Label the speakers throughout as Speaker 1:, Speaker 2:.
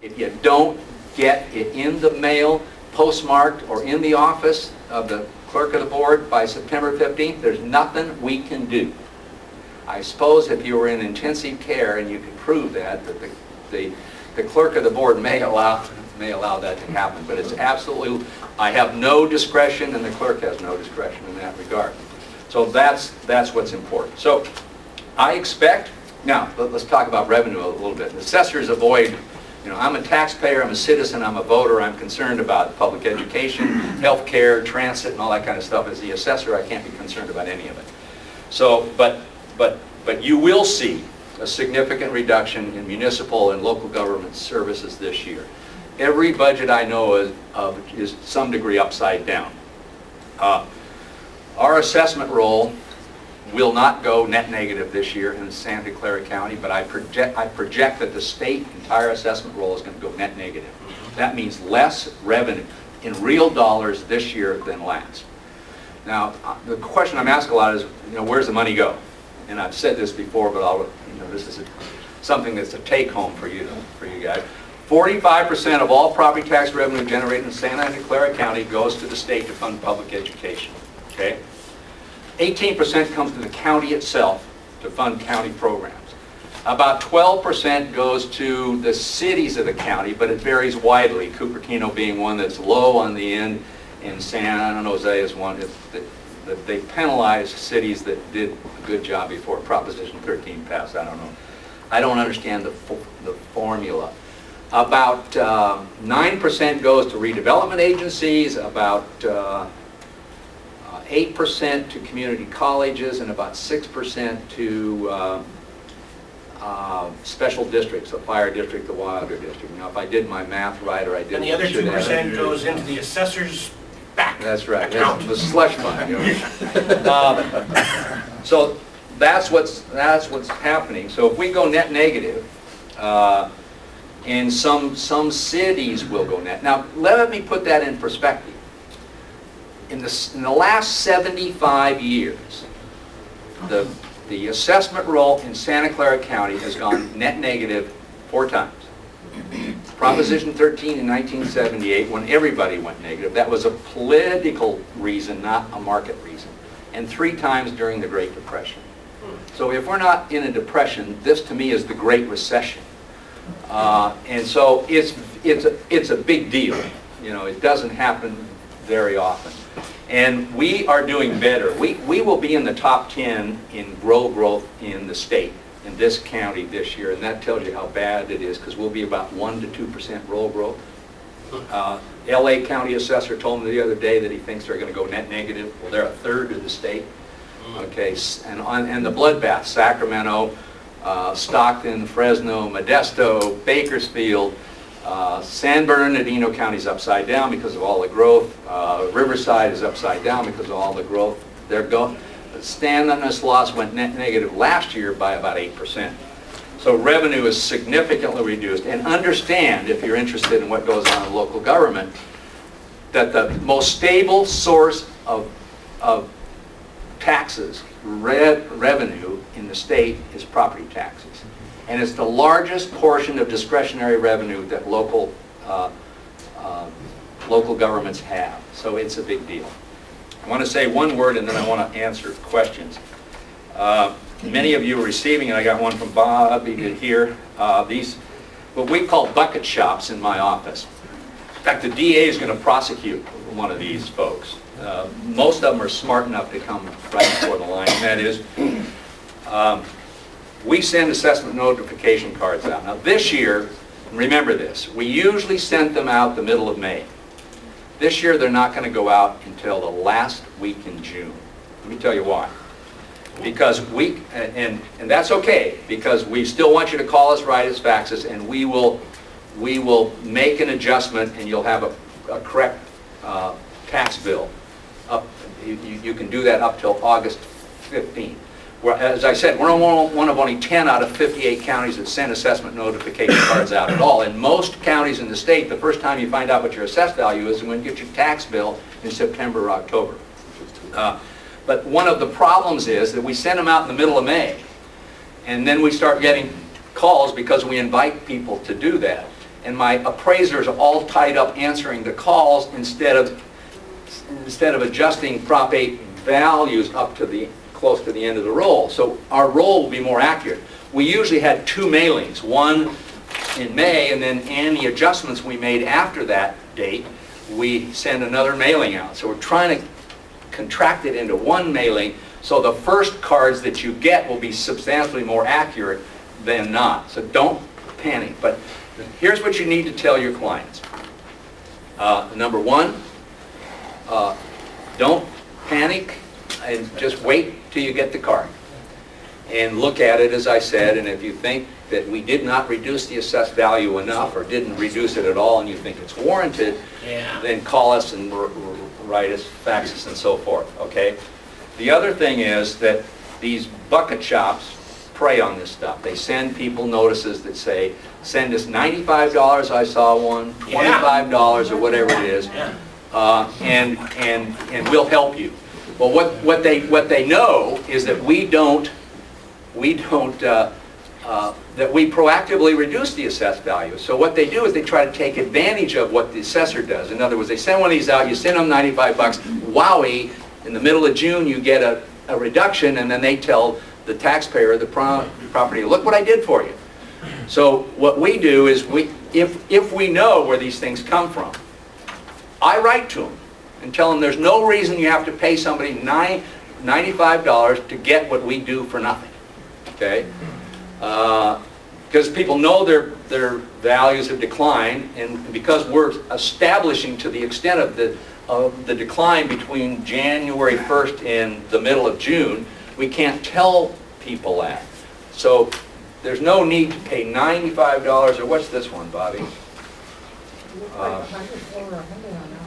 Speaker 1: If you don't get it in the mail, postmarked, or in the office of the clerk of the board by September 15th, there's nothing we can do. I suppose if you were in intensive care and you could prove that the clerk of the board may allow that to happen, but it's absolutely, I have no discretion and the clerk has no discretion in that regard. So that's what's important. So I expect, now let's talk about revenue a little bit. Assessors avoid, I'm a taxpayer, I'm a citizen, I'm a voter, I'm concerned about public education, health care, transit, and all that kind of stuff. As the assessor, I can't be concerned about any of it. So, but you will see a significant reduction in municipal and local government services this year. Every budget I know of is some degree upside down. Our assessment roll will not go net negative this year in Santa Clara County, but I project that the state entire assessment roll is going to go net negative. That means less revenue in real dollars this year than last. Now, the question I'm asked a lot is, where's the money go? And I've said this before, but this is something that's a take-home for you guys. 45% of all property tax revenue generated in Santa Clara County goes to the state to fund public education. Okay? 18% comes to the county itself to fund county programs. About 12% goes to the cities of the county, but it varies widely. Cupertino being one that's low on the end, and San Jose is one that they penalize cities that did a good job before Proposition 13 passed. I don't know. I don't understand the formula. About 9% goes to redevelopment agencies, about 8% to community colleges, and about 6% to special districts, the fire district, the water district. Now, if I did my math right, or I didn't,
Speaker 2: and the other 2% goes into the assessor's back.
Speaker 1: That's right. That's the slush fund. So that's what's happening. So if we go net negative, and some cities will go net. Now, let me put that in perspective. In the last 75 years, the assessment roll in Santa Clara County has gone net negative 4 times. Proposition 13 in 1978, when everybody went negative, that was a political reason, not a market reason. And 3 times during the Great Depression. So if we're not in a depression, this to me is the Great Recession. And so it's a big deal. It doesn't happen very often. And we are doing better. We will be in the top 10 in growth in the state, in this county this year, and that tells you how bad it is, because we'll be about 1 to 2% roll growth. LA County Assessor told me the other day that he thinks they're going to go net negative. Well, they're a third of the state. Okay, and the bloodbath, Sacramento, Stockton, Fresno, Modesto, Bakersfield, San Bernardino County's upside down because of all the growth. Riverside is upside down because of all the growth. Stanislaus went net negative last year by about 8%. So revenue is significantly reduced. And understand, if you're interested in what goes on in local government, that the most stable source of taxes, revenue in the state is property taxes. And it's the largest portion of discretionary revenue that local governments have. So it's a big deal. I want to say one word and then I want to answer questions. Many of you are receiving, and I got one from Bobby here, these what we call bucket shops in my office. In fact, the DA is going to prosecute one of these folks. Most of them are smart enough to come right before the line, and that is, we send assessment notification cards out. Now this year, remember this, we usually sent them out the middle of May. This year they're not going to go out until the last week in June. Let me tell you why. Because and that's okay, because we still want you to call us, write us faxes, and we will make an adjustment and you'll have a correct tax bill. You can do that up till August 15th. As I said, we're one of only 10 out of 58 counties that send assessment notification cards out at all. In most counties in the state, the first time you find out what your assessed value is when you get your tax bill in September or October. But one of the problems is that we send them out in the middle of May, and then we start getting calls because we invite people to do that. and my appraisers are all tied up answering the calls instead of adjusting Prop 8 values up to the close to the end of the roll. So our roll will be more accurate. We usually had 2 mailings, one in May, and then any adjustments we made after that date, we send another mailing out. So we're trying to contract it into one mailing, so the first cards that you get will be substantially more accurate than not. So don't panic. But here's what you need to tell your clients. Number one, don't panic and just wait till you get the card. And look at it, as I said, and if you think that we did not reduce the assessed value enough or didn't reduce it at all and you think it's warranted, then call us and write us, fax us, and so forth, okay? The other thing is that these bucket shops prey on this stuff. They send people notices that say, send us $95, I saw one, $25 or whatever it is, and we'll help you. Well, what they know is that we proactively reduce the assessed value. So what they do is they try to take advantage of what the assessor does. In other words, they send one of these out, you send them 95 bucks, wowie, in the middle of June you get a reduction, and then they tell the taxpayer, the property, look what I did for you. So what we do is, if we know where these things come from, I write to them and tell them there's no reason you have to pay somebody $95 to get what we do for nothing. Okay? Because people know their values have declined, and because we're establishing to the extent of the decline between January 1st and the middle of June, we can't tell people that. So there's no need to pay $95, or what's this one, Bobby?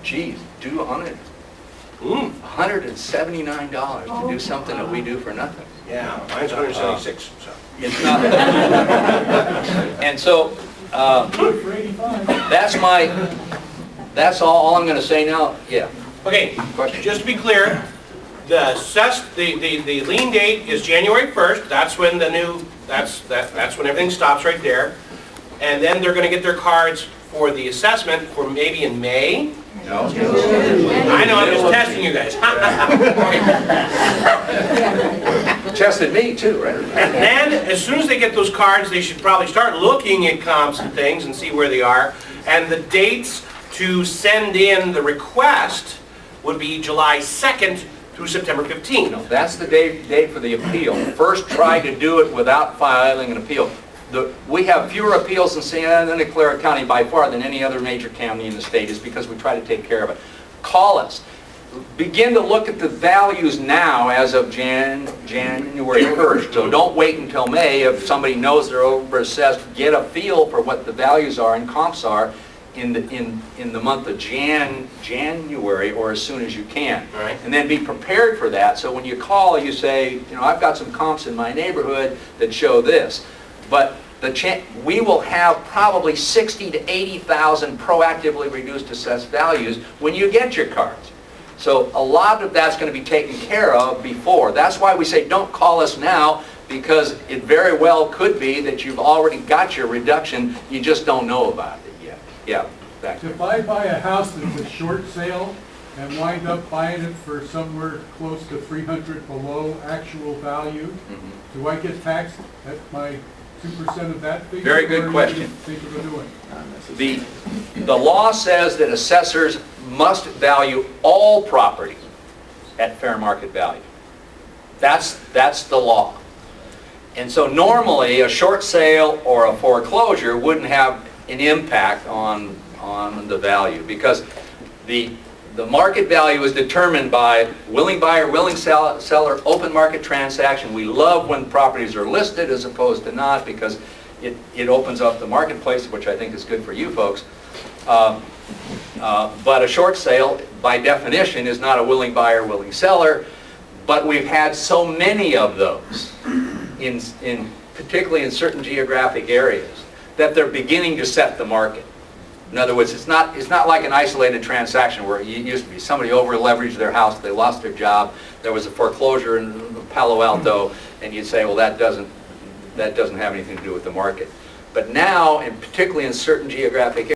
Speaker 1: Geez, do $179 to do something that we do for nothing.
Speaker 2: Yeah, mine's 176. So.
Speaker 1: It's not. And so that's all I'm going to say now. Yeah.
Speaker 2: Okay.
Speaker 1: Question?
Speaker 2: Just to be clear, the lien date is January 1st. That's when that's when everything stops right there, and then they're going to get their cards for the assessment for maybe in May.
Speaker 1: No.
Speaker 2: I know, I'm just testing you guys.
Speaker 1: Tested me too, right?
Speaker 2: And then, as soon as they get those cards, they should probably start looking at comps and things and see where they are. And the dates to send in the request would be July 2nd through September 15th.
Speaker 1: No, that's the date for the appeal. First, try to do it without filing an appeal. We have fewer appeals in Santa Clara County by far than any other major county in the state, is because we try to take care of it. Call us. Begin to look at the values now as of January 1st. So don't wait until May. If somebody knows they're overassessed, get a feel for what the values are and comps are in the month of January, or as soon as you can.
Speaker 2: Right.
Speaker 1: And then be prepared for that. So when you call, you say, I've got some comps in my neighborhood that show this. But we will have probably 60 to 80,000 proactively reduced assessed values when you get your cards. So a lot of that's going to be taken care of before. That's why we say don't call us now, because it very well could be that you've already got your reduction, you just don't know about it yet. Yeah, back there.
Speaker 3: If I buy a house that's a short sale and wind up buying it for somewhere close to 300 below actual value, do I get taxed at my 2% of that figure?
Speaker 1: Very good question.
Speaker 3: Think of doing?
Speaker 1: The law says that assessors must value all property at fair market value. That's the law. And so normally a short sale or a foreclosure wouldn't have an impact on the value, because the market value is determined by willing buyer, willing seller, open market transaction. We love when properties are listed as opposed to not, because it opens up the marketplace, which I think is good for you folks. But a short sale, by definition, is not a willing buyer, willing seller. But we've had so many of those, particularly in certain geographic areas, that they're beginning to set the market. In other words, it's not like an isolated transaction where it used to be somebody over-leveraged their house, they lost their job, there was a foreclosure in Palo Alto, and you'd say, well, that doesn't have anything to do with the market. But now, and particularly in certain geographic